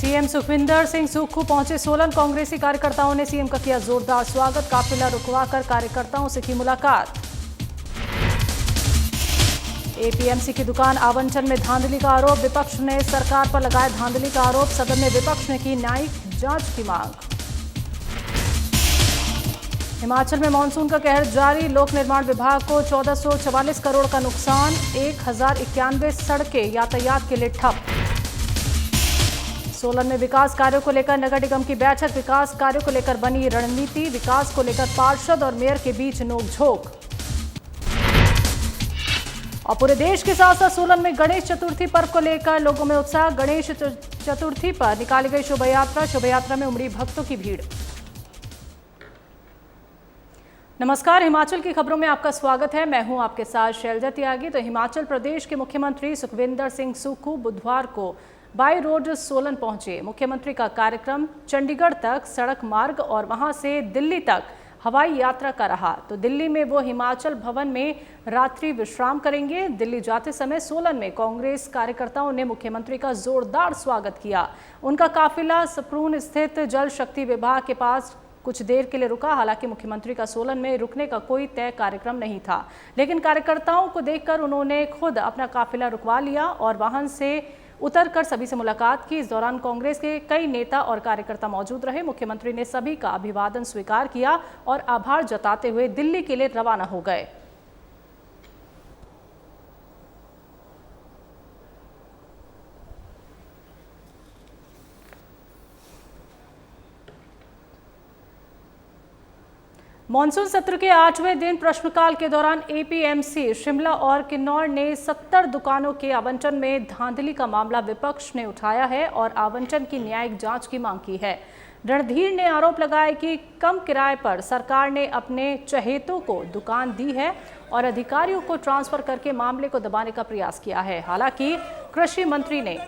CM Sukhvinder Singh Sukhu पहुंचे सोलन। कांग्रेसी कार्यकर्ताओं ने सीएम का किया जोरदार स्वागत। काफिला रुकवाकर कार्यकर्ताओं से की मुलाकात। एपीएमसी की दुकान आवंटन में धांधली का आरोप। विपक्ष ने सरकार पर लगाया धांधली का आरोप। सदन में विपक्ष ने की न्यायिक जांच की मांग। हिमाचल में मानसून का कहर जारी। लोक निर्माण विभाग को 1444 करोड़ का नुकसान। 1091 सड़कें यातायात के लिए ठप। सोलन में विकास कार्यों को लेकर नगर निगम की बैठक। विकास कार्यों को लेकर बनी रणनीति। विकास को लेकर पार्षद और मेयर के बीच नोकझोंक। और पूरे देश के साथ साथ सोलन में गणेश चतुर्थी पर्व को लेकर लोगों में उत्साह। गणेश चतुर्थी पर निकाली गई शोभा यात्रा में उमड़ी भक्तों की भीड़। नमस्कार, हिमाचल की खबरों में आपका स्वागत है। मैं हूं आपके साथ शैलजा त्यागी। तो हिमाचल प्रदेश के मुख्यमंत्री सुखविंदर सिंह सुक्खू बुधवार को बाई रोड सोलन पहुंचे। मुख्यमंत्री का कार्यक्रम चंडीगढ़ तक सड़क मार्ग और वहां से दिल्ली तक हवाई यात्रा का रहा। तो दिल्ली में वो हिमाचल भवन में रात्रि विश्राम करेंगे। दिल्ली जाते समय सोलन में कांग्रेस कार्यकर्ताओं ने मुख्यमंत्री का जोरदार स्वागत किया। उनका काफिला सप्रून स्थित जल शक्ति विभाग के पास कुछ देर के लिए रुका। हालांकि मुख्यमंत्री का सोलन में रुकने का कोई तय कार्यक्रम नहीं था, लेकिन कार्यकर्ताओं को देखकर उन्होंने खुद अपना काफिला रुकवा लिया और वाहन से उतरकर सभी से मुलाकात की। इस दौरान कांग्रेस के कई नेता और कार्यकर्ता मौजूद रहे। मुख्यमंत्री ने सभी का अभिवादन स्वीकार किया और आभार जताते हुए दिल्ली के लिए रवाना हो गए। मॉनसून सत्र के 8वें दिन प्रश्नकाल के दौरान एपीएमसी शिमला और किन्नौर ने 70 दुकानों के आवंटन में धांधली का मामला विपक्ष ने उठाया है और आवंटन की न्यायिक जांच की मांग की है। रणधीर ने आरोप लगाया कि कम किराए पर सरकार ने अपने चहेतों को दुकान दी है और अधिकारियों को ट्रांसफर करके मामले को दबाने का प्रयास किया है। हालांकि कृषि मंत्री ने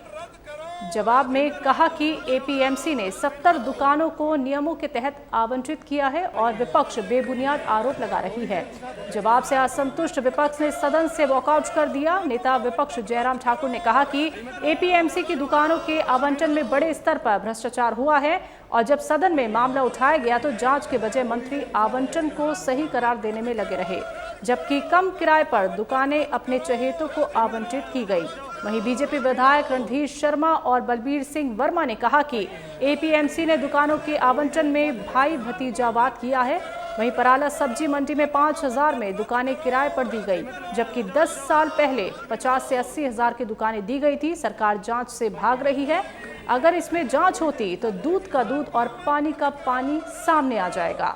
जवाब में कहा कि एपीएमसी ने 70 दुकानों को नियमों के तहत आवंटित किया है और विपक्ष बेबुनियाद आरोप लगा रही है। जवाब से असंतुष्ट विपक्ष ने सदन से वॉकआउट कर दिया। नेता विपक्ष जयराम ठाकुर ने कहा कि एपीएमसी की दुकानों के आवंटन में बड़े स्तर पर भ्रष्टाचार हुआ है और जब सदन में मामला उठाया गया तो जांच के बजाय मंत्री आवंटन को सही करार देने में लगे रहे, जबकि कम किराए पर दुकानें अपने चहेतों को आवंटित की गई। वहीं बीजेपी विधायक रणधीर शर्मा और बलबीर सिंह वर्मा ने कहा कि एपीएमसी ने दुकानों के आवंटन में भाई भतीजावाद किया है। वहीं पराला सब्जी मंडी में 5,000 में दुकानें किराए पर दी गई, जबकि 10 साल पहले 50 से 80 हज़ार की दुकानें दी गई थी। सरकार जांच से भाग रही है। अगर इसमें जांच होती तो दूध का दूध और पानी का पानी सामने आ जाएगा।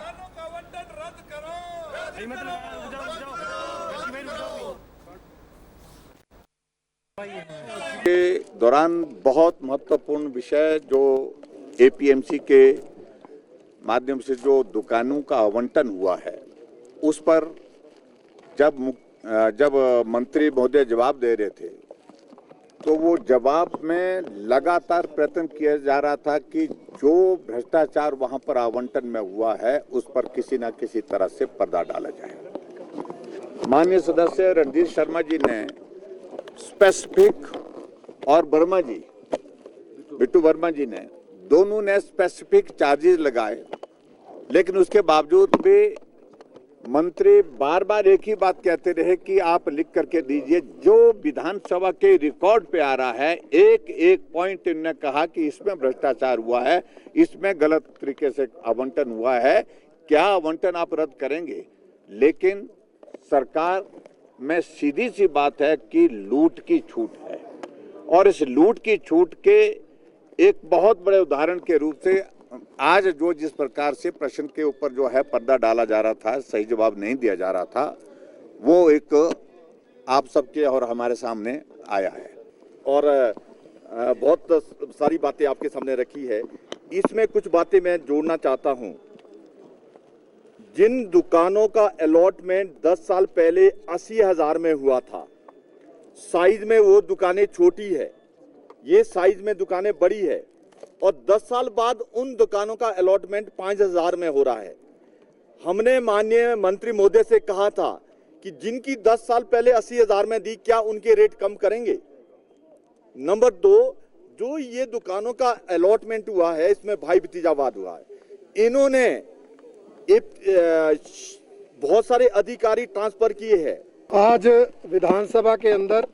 के दौरान बहुत महत्वपूर्ण विषय जो एपीएमसी के माध्यम से जो दुकानों का आवंटन हुआ है, उस पर जब मंत्री महोदय जवाब दे रहे थे तो वो जवाब में लगातार प्रयत्न किया जा रहा था कि जो भ्रष्टाचार वहां पर आवंटन में हुआ है उस पर किसी न किसी तरह से पर्दा डाला जाए। माननीय सदस्य रणधीर शर्मा जी ने स्पेसिफिक और बिट्टू वर्मा जी ने दोनों ने स्पेसिफिक चार्जेस लगाए, लेकिन उसके बावजूद भी मंत्री बार बार एक ही बात कहते रहे कि आप लिख करके दीजिए। जो विधानसभा के रिकॉर्ड पे आ रहा है, एक एक पॉइंट इन्होंने कहा कि इसमें भ्रष्टाचार हुआ है, इसमें गलत तरीके से आवंटन हुआ है, क्या आवंटन आप रद्द करेंगे? लेकिन सरकार में सीधी सी बात है कि लूट की छूट है और इस लूट की छूट के एक बहुत बड़े उदाहरण के रूप से आज जो जिस प्रकार से प्रश्न के ऊपर जो है पर्दा डाला जा रहा था, सही जवाब नहीं दिया जा रहा था, वो एक आप सबके और हमारे सामने आया है और बहुत सारी बातें आपके सामने रखी है। इसमें कुछ बातें मैं जोड़ना चाहता हूं। जिन दुकानों का अलॉटमेंट 10 साल पहले 80,000 में हुआ था, साइज में वो दुकानें छोटी है, ये साइज में दुकानें बड़ी है और 10 साल बाद उन दुकानों का अलॉटमेंट 5,000 में हो रहा है। हमने माननीय मंत्री महोदय से कहा था कि जिनकी 10 साल पहले 80,000 में दी, क्या उनके रेट कम करेंगे? नंबर 2, जो ये दुकानों का अलॉटमेंट हुआ है इसमें भाई भतीजावाद हुआ है। इन्होंने बहुत सारे अधिकारी ट्रांसफर किए हैं। आज विधानसभा के अंदर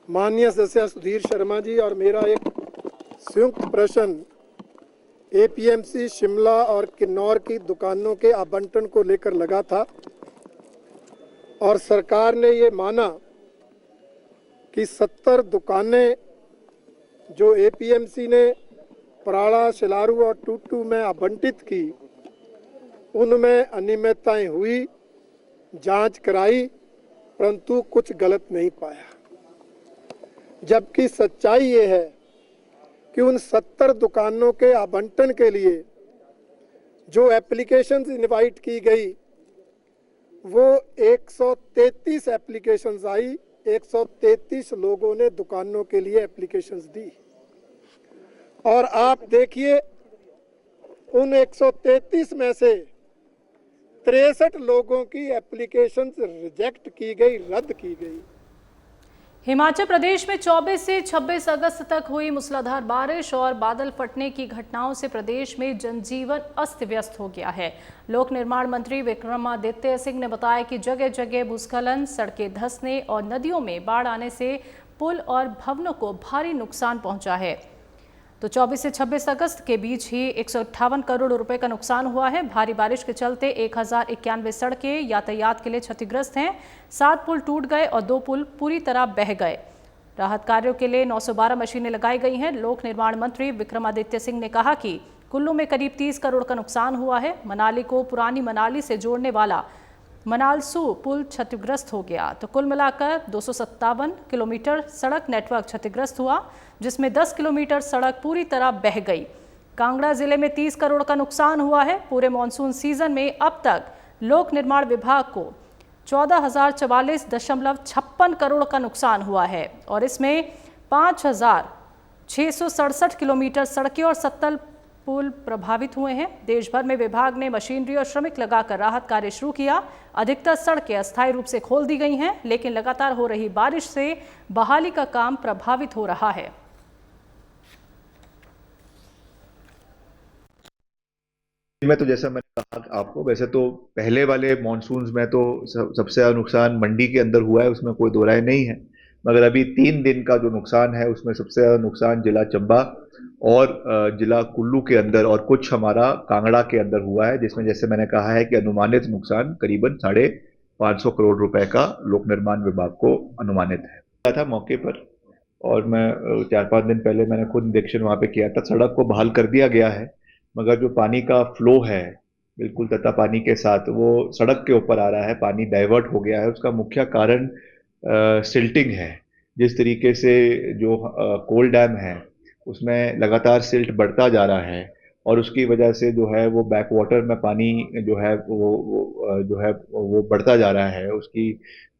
माननीय सदस्य सुधीर शर्मा जी और मेरा एक संयुक्त प्रश्न एपीएमसी शिमला और किन्नौर की दुकानों के आवंटन को लेकर लगा था और सरकार ने ये माना कि 70 दुकानें जो एपीएमसी ने पराड़ा, शिलारू और टूटू में आवंटित की उनमें अनियमितताएं हुई, जांच कराई, परंतु कुछ गलत नहीं पाया। जबकि सच्चाई ये है कि उन 70 दुकानों के आवंटन के लिए जो एप्लीकेशंस इनवाइट की गई वो 133 एप्लीकेशंस आई। 133 लोगों ने दुकानों के लिए एप्लीकेशंस दी और आप देखिए उन 133 में से 63 लोगों की एप्लीकेशंस रिजेक्ट की गई, रद्द की गई। हिमाचल प्रदेश में 24 से 26 अगस्त तक हुई मूसलाधार बारिश और बादल फटने की घटनाओं से प्रदेश में जनजीवन अस्त व्यस्त हो गया है। लोक निर्माण मंत्री विक्रमादित्य सिंह ने बताया कि जगह जगह भूस्खलन, सड़कें धंसने और नदियों में बाढ़ आने से पुल और भवनों को भारी नुकसान पहुंचा है। तो 24 से 26 अगस्त के बीच ही 158 करोड़ रुपए का नुकसान हुआ है। भारी बारिश के चलते 1091 सड़कें यातायात के लिए क्षतिग्रस्त हैं। 7 पुल टूट गए और 2 पुल पूरी तरह बह गए। राहत कार्यों के लिए 912 मशीनें लगाई गई हैं। लोक निर्माण मंत्री विक्रमादित्य सिंह ने कहा कि कुल्लू में करीब 30 करोड़ का नुकसान हुआ है। मनाली को पुरानी मनाली से जोड़ने वाला मनालसू पुल क्षतिग्रस्त हो गया। तो कुल मिलाकर 257 किलोमीटर सड़क नेटवर्क क्षतिग्रस्त हुआ, जिसमें 10 किलोमीटर सड़क पूरी तरह बह गई। कांगड़ा जिले में 30 करोड़ का नुकसान हुआ है। पूरे मानसून सीजन में अब तक लोक निर्माण विभाग को 14,044.56 करोड़ का नुकसान हुआ है और इसमें 5,667 किलोमीटर सड़कें और 70 पुल प्रभावित हुए हैं। देश भर में विभाग ने मशीनरी और श्रमिक लगाकर राहत कार्य शुरू किया। अधिकतर सड़कें अस्थायी रूप से खोल दी गई हैं, लेकिन लगातार हो रही बारिश से बहाली का काम प्रभावित हो रहा है। मैं तो जैसा मैंने कहा आपको, वैसे तो पहले वाले मॉनसून्स में तो सबसे ज्यादा नुकसान मंडी के अंदर हुआ है, उसमें कोई दो राय नहीं है। मगर अभी 3 दिन का जो नुकसान है उसमें सबसे ज्यादा नुकसान जिला चंबा और जिला कुल्लू के अंदर और कुछ हमारा कांगड़ा के अंदर हुआ है, जिसमें जैसे मैंने कहा है कि अनुमानित नुकसान करीबन 550 करोड़ रुपए का लोक निर्माण विभाग को अनुमानित है। था मौके पर और मैं 4-5 दिन पहले मैंने खुद निरीक्षण वहां पे किया था। सड़क को बहाल कर दिया गया है, मगर जो पानी का फ्लो है बिल्कुल तथा पानी के साथ वो सड़क के ऊपर आ रहा है, पानी डाइवर्ट हो गया है। उसका मुख्य कारण सिल्टिंग है। जिस तरीके से जो कोल डैम है उसमें लगातार सिल्ट बढ़ता जा रहा है और उसकी वजह से जो है वो बैक वाटर में पानी जो है वो बढ़ता जा रहा है। उसकी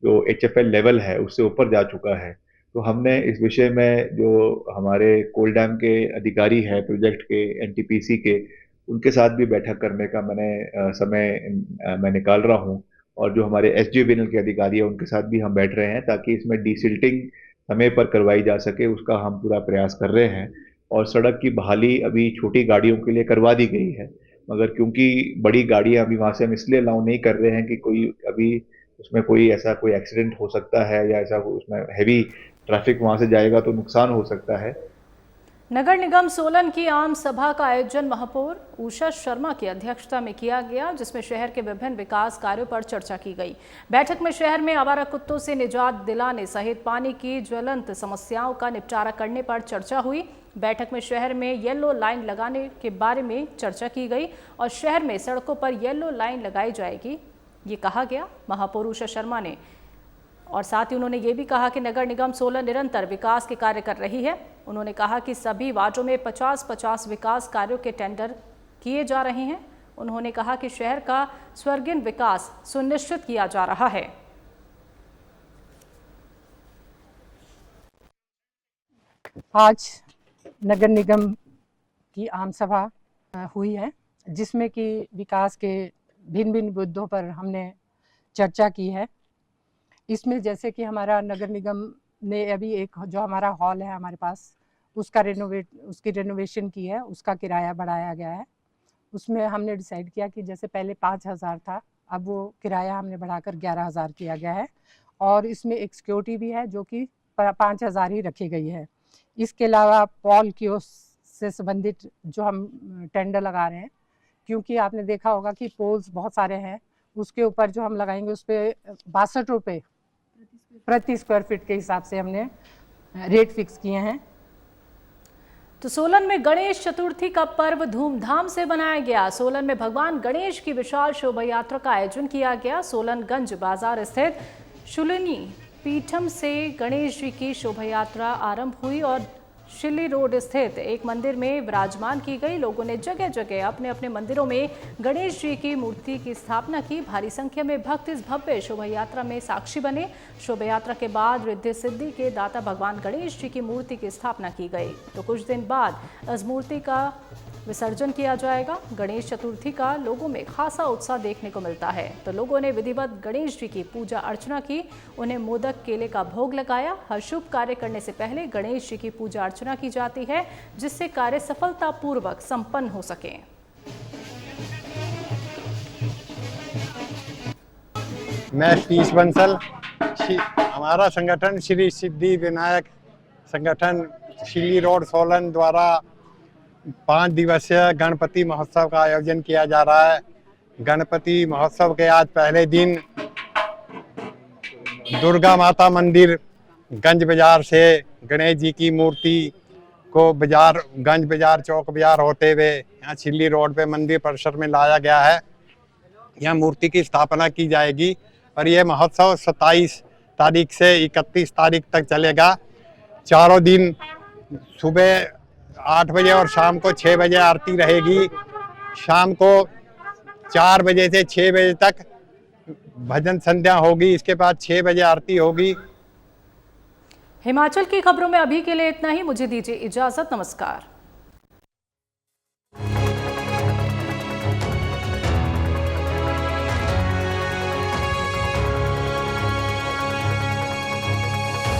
जो HFL लेवल है उससे ऊपर जा चुका है। तो हमने इस विषय में जो हमारे कोल डैम के अधिकारी हैं प्रोजेक्ट के, NTPC के, उनके साथ भी बैठक करने का मैं निकाल रहा हूं और जो हमारे SJVNL के अधिकारी हैं उनके साथ भी हम बैठ रहे हैं ताकि इसमें डीसिल्टिंग समय पर करवाई जा सके, उसका हम पूरा प्रयास कर रहे हैं। और सड़क की बहाली अभी छोटी गाड़ियों के लिए करवा दी गई है, मगर क्योंकि बड़ी गाड़ियां अभी वहां से हम इसलिए अलाउ नहीं कर रहे हैं कि कोई अभी उसमें कोई एक्सीडेंट हो सकता है या ऐसा उसमें हैवी ट्रैफिक वहां से जाएगा तो नुकसान हो सकता है। नगर निगम सोलन की आम सभा का आयोजन महापौर उषा शर्मा की अध्यक्षता में किया गया, जिसमें शहर के विभिन्न विकास कार्यों पर चर्चा की गई। बैठक में शहर में आवारा कुत्तों से निजात दिलाने सहित पानी की ज्वलंत समस्याओं का निपटारा करने पर चर्चा हुई। बैठक में शहर में येलो लाइन लगाने के बारे में चर्चा की गई और शहर में सड़कों पर येलो लाइन लगाई जाएगी, ये कहा गया महापौर उषा शर्मा ने। और साथ ही उन्होंने ये भी कहा कि नगर निगम सोलन निरंतर विकास के कार्य कर रही है। उन्होंने कहा कि सभी वार्डों में 50-50 विकास कार्यों के टेंडर किए जा रहे हैं। उन्होंने कहा कि शहर का स्वर्गीय विकास सुनिश्चित किया जा रहा है। आज नगर निगम की आम सभा हुई है, जिसमें कि विकास के भिन्न भिन्न मुद्दों पर हमने चर्चा की है। इसमें जैसे कि हमारा नगर निगम ने अभी एक जो हमारा हॉल है हमारे पास, उसकी रेनोवेशन की है, उसका किराया बढ़ाया गया है। उसमें हमने डिसाइड किया कि जैसे पहले 5,000 था, अब वो किराया हमने बढ़ाकर 11,000 किया गया है। और इसमें एक सिक्योरिटी भी है जो कि 5,000 ही रखी गई है। इसके अलावा पॉल कियोस्क से संबंधित जो हम टेंडर लगा रहे हैं, क्योंकि आपने देखा होगा कि पोल्स बहुत सारे हैं, उसके ऊपर जो हम लगाएंगे उस पर 62 रुपये प्रति स्क्वायर फीट के हिसाब से हमने रेट फिक्स किए हैं। तो सोलन में गणेश चतुर्थी का पर्व धूमधाम से मनाया गया। सोलन में भगवान गणेश की विशाल शोभा यात्रा का आयोजन किया गया। सोलनगंज बाजार स्थित शूलिनी पीठम से गणेश जी की शोभा यात्रा आरंभ हुई और शिल्ली रोड स्थित एक मंदिर में विराजमान की गई। लोगों ने जगह जगह अपने अपने मंदिरों में गणेश जी की मूर्ति की स्थापना की। भारी संख्या में भक्त इस भव्य शोभा यात्रा में साक्षी बने। शोभा यात्रा के बाद रिद्धि सिद्धि के दाता भगवान गणेश जी की मूर्ति की स्थापना की गई। तो कुछ दिन बाद इस मूर्ति का विसर्जन किया जाएगा। गणेश चतुर्थी का लोगों में खासा उत्साह देखने को मिलता है। तो लोगों ने विधिवत गणेश जी की पूजा अर्चना की, उन्हें मोदक केले का भोग लगाया। हर शुभ कार्य करने से पहले गणेश जी की पूजा अर्चना की जाती है, जिससे कार्य सफलतापूर्वक संपन्न हो सके। मैं शीश बंसल, हमारा संगठन श्री सिद्धि विनायक संगठन शिल्ली रोड सोलन द्वारा 5 दिवसीय गणपति महोत्सव का आयोजन किया जा रहा है। गणपति महोत्सव के आज पहले दिन दुर्गा माता मंदिर गंज बाजार से गणेश जी की मूर्ति को गंज बाजार चौक बाजार होते हुए यहाँ शिल्ली रोड पे मंदिर परिसर में लाया गया है। यहाँ मूर्ति की स्थापना की जाएगी और यह महोत्सव 27 तारीख से 31 तारीख तक चलेगा। चारों दिन सुबह 8 बजे और शाम को 6 बजे आरती रहेगी। शाम को 4 बजे से 6 बजे तक भजन संध्या होगी। इसके बाद 6 बजे आरती होगी। हिमाचल की खबरों में अभी के लिए इतना ही। मुझे दीजिए इजाजत। नमस्कार।